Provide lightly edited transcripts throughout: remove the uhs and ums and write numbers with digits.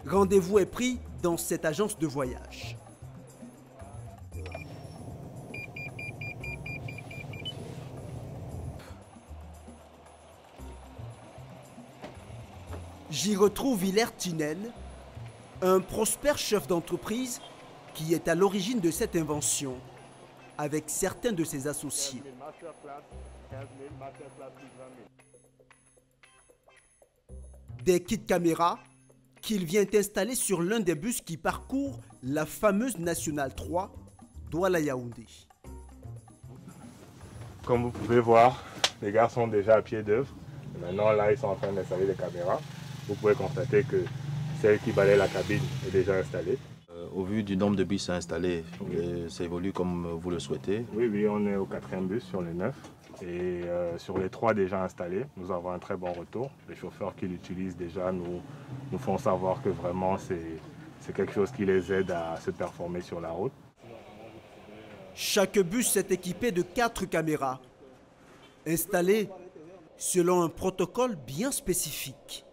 Rendez-vous est pris dans cette agence de voyage. J'y retrouve Hilaire Tinen, un prospère chef d'entreprise qui est à l'origine de cette invention, avec certains de ses associés. Des kits caméras qu'il vient installer sur l'un des bus qui parcourt la fameuse Nationale 3, Douala-Yaoundé. Comme vous pouvez voir, les gars sont déjà à pied d'œuvre. Maintenant, là, ils sont en train d'installer les caméras. Vous pouvez constater que celle qui balaye la cabine est déjà installée. Au vu du nombre de bus installés, ça évolue comme vous le souhaitez? Oui, on est au 4e bus sur les 9. Et sur les 3 déjà installés, nous avons un très bon retour. Les chauffeurs qui l'utilisent déjà nous font savoir que vraiment c'est quelque chose qui les aide à se performer sur la route. Chaque bus est équipé de 4 caméras, installées selon un protocole bien spécifique.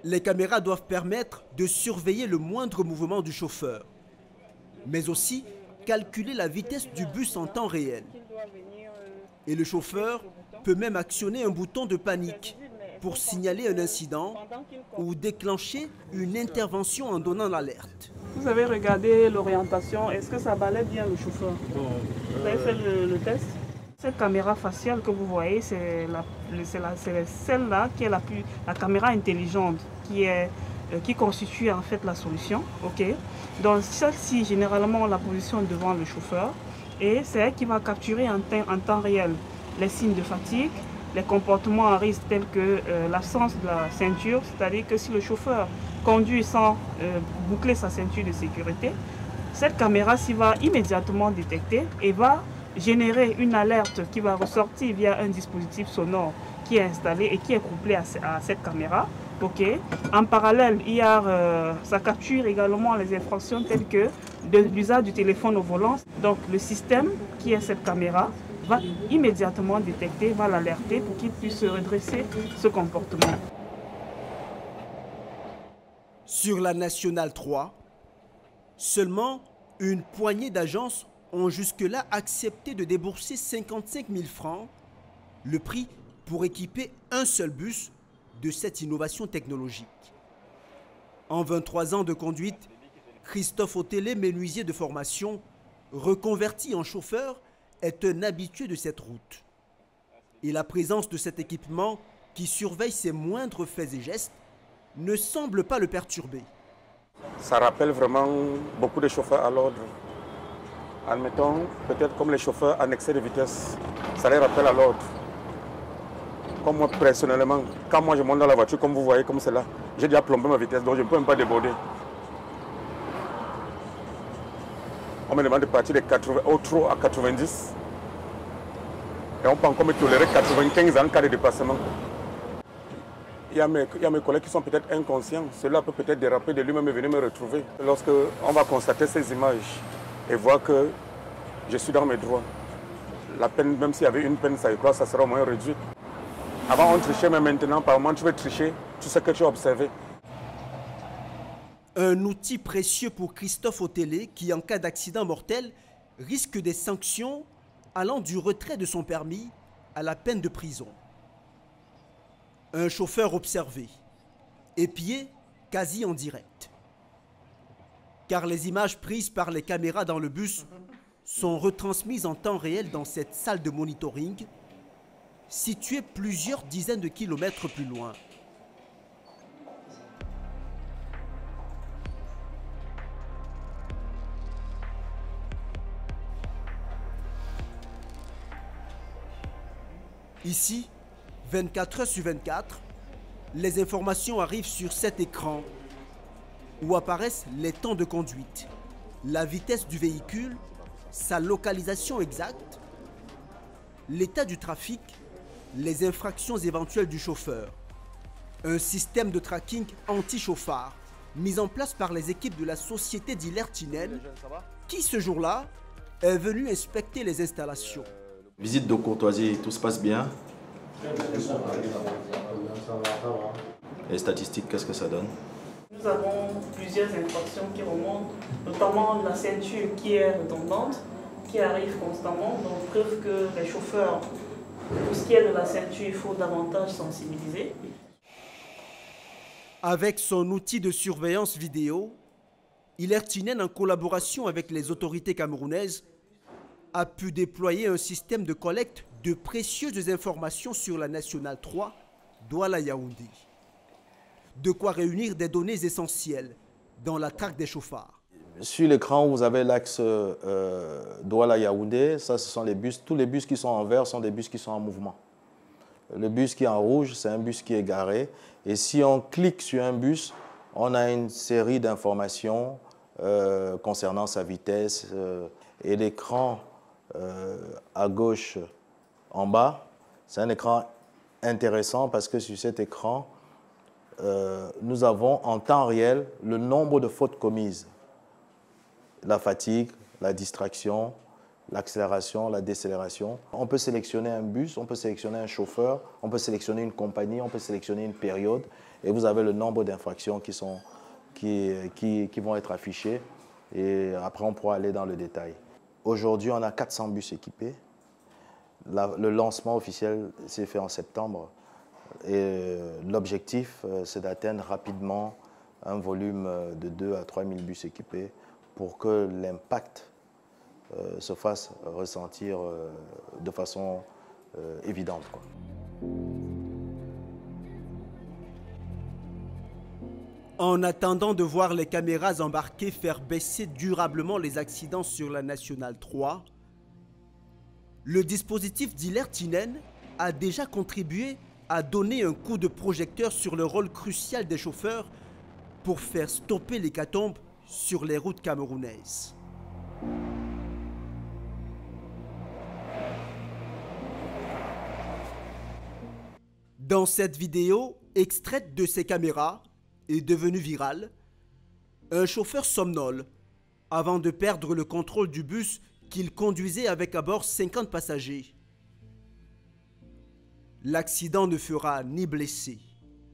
Les caméras doivent permettre de surveiller le moindre mouvement du chauffeur, mais aussi calculer la vitesse du bus en temps réel. Et le chauffeur peut même actionner un bouton de panique pour signaler un incident ou déclencher une intervention en donnant l'alerte. Vous avez regardé l'orientation, est-ce que ça balaye bien le chauffeur? Vous avez fait le test? Cette caméra faciale que vous voyez, c'est celle-là qui est la caméra intelligente qui constitue en fait la solution. Okay. Donc celle-ci, généralement, la positionne devant le chauffeur et c'est elle qui va capturer en temps réel les signes de fatigue, les comportements à risque tels que l'absence de la ceinture, c'est-à-dire que si le chauffeur conduit sans boucler sa ceinture de sécurité, cette caméra s'y va immédiatement détecter et va générer une alerte qui va ressortir via un dispositif sonore qui est installé et qui est couplé à cette caméra. Okay. En parallèle, ça capture également les infractions telles que l'usage du téléphone au volant. Donc le système qui est cette caméra va immédiatement détecter, va l'alerter pour qu'il puisse redresser ce comportement. Sur la Nationale 3, seulement une poignée d'agences ont jusque-là accepté de débourser 55 000 francs, le prix pour équiper un seul bus de cette innovation technologique. En 23 ans de conduite, Christophe Otélé, menuisier de formation, reconverti en chauffeur, est un habitué de cette route. Et la présence de cet équipement qui surveille ses moindres faits et gestes ne semble pas le perturber. Ça rappelle vraiment beaucoup de chauffeurs à l'ordre. Admettons, peut-être comme les chauffeurs en excès de vitesse, ça les rappelle à l'ordre. Comme moi personnellement, quand moi je monte dans la voiture, comme vous voyez, comme c'est là, j'ai déjà plombé ma vitesse, donc je ne peux même pas déborder. On me demande de partir de 80 au trop à 90. Et on peut encore me tolérer 95 en cas de dépassement. Il y a mes collègues qui sont peut-être inconscients. Cela peut peut-être déraper de lui-même et venir me retrouver. Lorsque on va constater ces images et voir que je suis dans mes droits, la peine, même s'il y avait une peine, ça sera au moins réduit. Avant on trichait, mais maintenant, par moment, tu veux tricher, tu sais que tu as observé. Un outil précieux pour Christophe Otélé qui, en cas d'accident mortel, risque des sanctions allant du retrait de son permis à la peine de prison. Un chauffeur observé, épié quasi en direct. Car les images prises par les caméras dans le bus sont retransmises en temps réel dans cette salle de monitoring, située plusieurs dizaines de kilomètres plus loin. Ici, 24 heures sur 24, les informations arrivent sur cet écran où apparaissent les temps de conduite, la vitesse du véhicule, sa localisation exacte, l'état du trafic, les infractions éventuelles du chauffeur. Un système de tracking anti-chauffard mis en place par les équipes de la société d'Hilaire Tinen qui, ce jour-là, est venu inspecter les installations. Visite de courtoisie, tout se passe bien? Les statistiques, qu'est-ce que ça donne? Nous avons plusieurs infractions qui remontent, notamment la ceinture qui est redondante, qui arrive constamment. Donc, preuve que les chauffeurs, pour ce qui est de la ceinture, il faut davantage sensibiliser. Avec son outil de surveillance vidéo, Hilaire Tinen, en collaboration avec les autorités camerounaises, a pu déployer un système de collecte de précieuses informations sur la Nationale 3, Douala-Yaoundé. De quoi réunir des données essentielles dans la traque des chauffards. Sur l'écran, vous avez l'axe Douala-Yaoundé. Ça, ce sont les bus. Tous les bus qui sont en vert sont des bus qui sont en mouvement. Le bus qui est en rouge, c'est un bus qui est garé. Et si on clique sur un bus, on a une série d'informations concernant sa vitesse. Et l'écran à gauche, en bas, c'est un écran intéressant parce que sur cet écran, nous avons en temps réel le nombre de fautes commises. La fatigue, la distraction, l'accélération, la décélération. On peut sélectionner un bus, on peut sélectionner un chauffeur, on peut sélectionner une compagnie, on peut sélectionner une période et vous avez le nombre d'infractions qui vont être affichées et après on pourra aller dans le détail. Aujourd'hui, on a 400 bus équipés. Le lancement officiel s'est fait en septembre. Et l'objectif, c'est d'atteindre rapidement un volume de 2 à 3 000 bus équipés pour que l'impact se fasse ressentir de façon évidente, quoi. En attendant de voir les caméras embarquées faire baisser durablement les accidents sur la Nationale 3, le dispositif d'Hilaire Tinen a déjà contribué à donner un coup de projecteur sur le rôle crucial des chauffeurs pour faire stopper l'hécatombe sur les routes camerounaises. Dans cette vidéo, extraite de ses caméras et devenue virale, un chauffeur somnole avant de perdre le contrôle du bus qu'il conduisait avec à bord 50 passagers. L'accident ne fera ni blessé,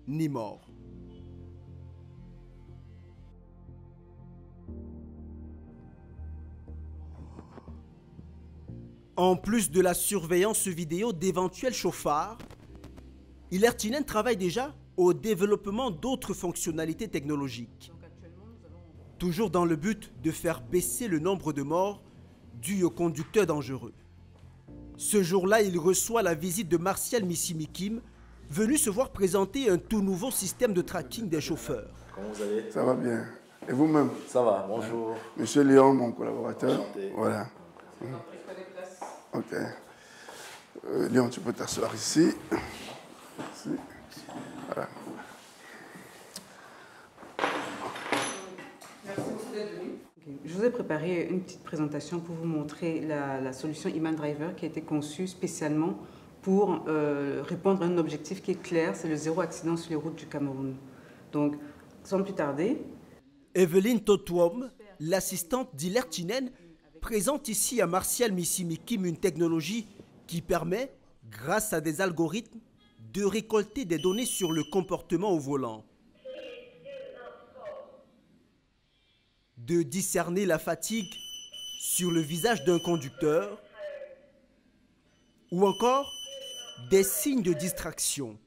ni mort. En plus de la surveillance vidéo d'éventuels chauffards, Hilaire Tinen travaille déjà au développement d'autres fonctionnalités technologiques. Toujours dans le but de faire baisser le nombre de morts dus aux conducteurs dangereux. Ce jour-là, il reçoit la visite de Martial Missimikim, venu se voir présenter un tout nouveau système de tracking des chauffeurs. Comment vous allez? Ça va bien. Et vous-même? Ça va, bonjour. Monsieur Léon, mon collaborateur. Enchanté. Voilà. Ok. Léon, tu peux t'asseoir ici. Ici. Voilà. Merci beaucoup d'être venu. Je vous ai préparé une petite présentation pour vous montrer la solution Iman Driver qui a été conçue spécialement pour répondre à un objectif qui est clair, c'est le zéro accident sur les routes du Cameroun. Donc, sans plus tarder... Evelyne Totwom, l'assistante d'Hilaire Tinen, présente ici à Martial Missimikim une technologie qui permet, grâce à des algorithmes, de récolter des données sur le comportement au volant, de discerner la fatigue sur le visage d'un conducteur ou encore des signes de distraction.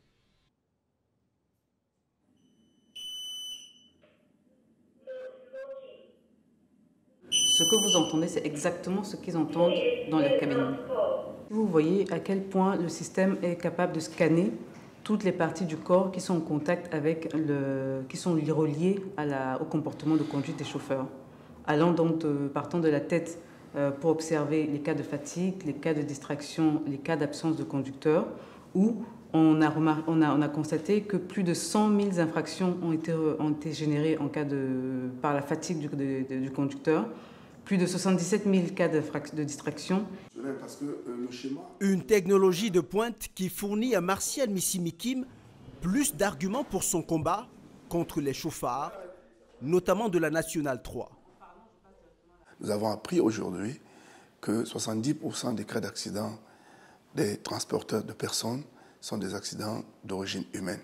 Ce que vous entendez, c'est exactement ce qu'ils entendent dans leur cabine. Vous voyez à quel point le système est capable de scanner toutes les parties du corps qui sont en contact avec qui sont reliées au comportement de conduite des chauffeurs. Allant donc partant de la tête pour observer les cas de fatigue, les cas de distraction, les cas d'absence de conducteur, où on a constaté que plus de 100 000 infractions ont été générées par la fatigue du conducteur. Plus de 77 000 cas de distraction. Parce que, le schéma... Une technologie de pointe qui fournit à Martial Missimikim plus d'arguments pour son combat contre les chauffards, notamment de la Nationale 3. Nous avons appris aujourd'hui que 70% des cas d'accidents des transporteurs de personnes sont des accidents d'origine humaine.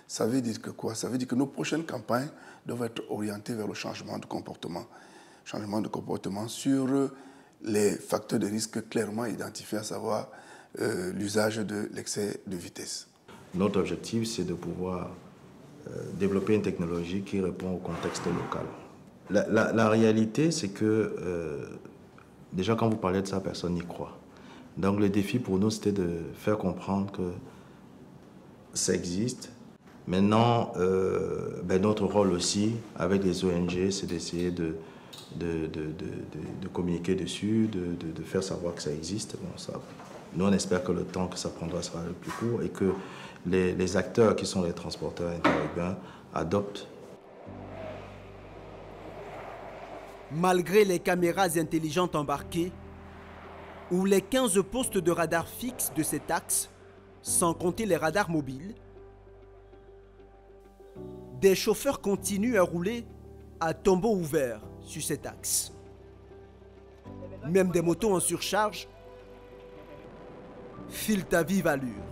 Ça veut dire que quoi? Ça veut dire que nos prochaines campagnes doivent être orientées vers le changement de comportement. Changement de comportement sur les facteurs de risque clairement identifiés, à savoir l'usage de l'excès de vitesse. Notre objectif, c'est de pouvoir développer une technologie qui répond au contexte local. La réalité, c'est que déjà quand vous parlez de ça, personne n'y croit. Donc le défi pour nous, c'était de faire comprendre que ça existe. Maintenant, notre rôle aussi, avec les ONG, c'est d'essayer de communiquer dessus, de faire savoir que ça existe. Bon, ça, nous, on espère que le temps que ça prendra sera le plus court et que les acteurs qui sont les transporteurs interurbains adoptent. Malgré les caméras intelligentes embarquées, ou les 15 postes de radar fixes de cet axe, sans compter les radars mobiles, des chauffeurs continuent à rouler à tombeau ouvert sur cet axe. Même des motos en surcharge filent à vive allure.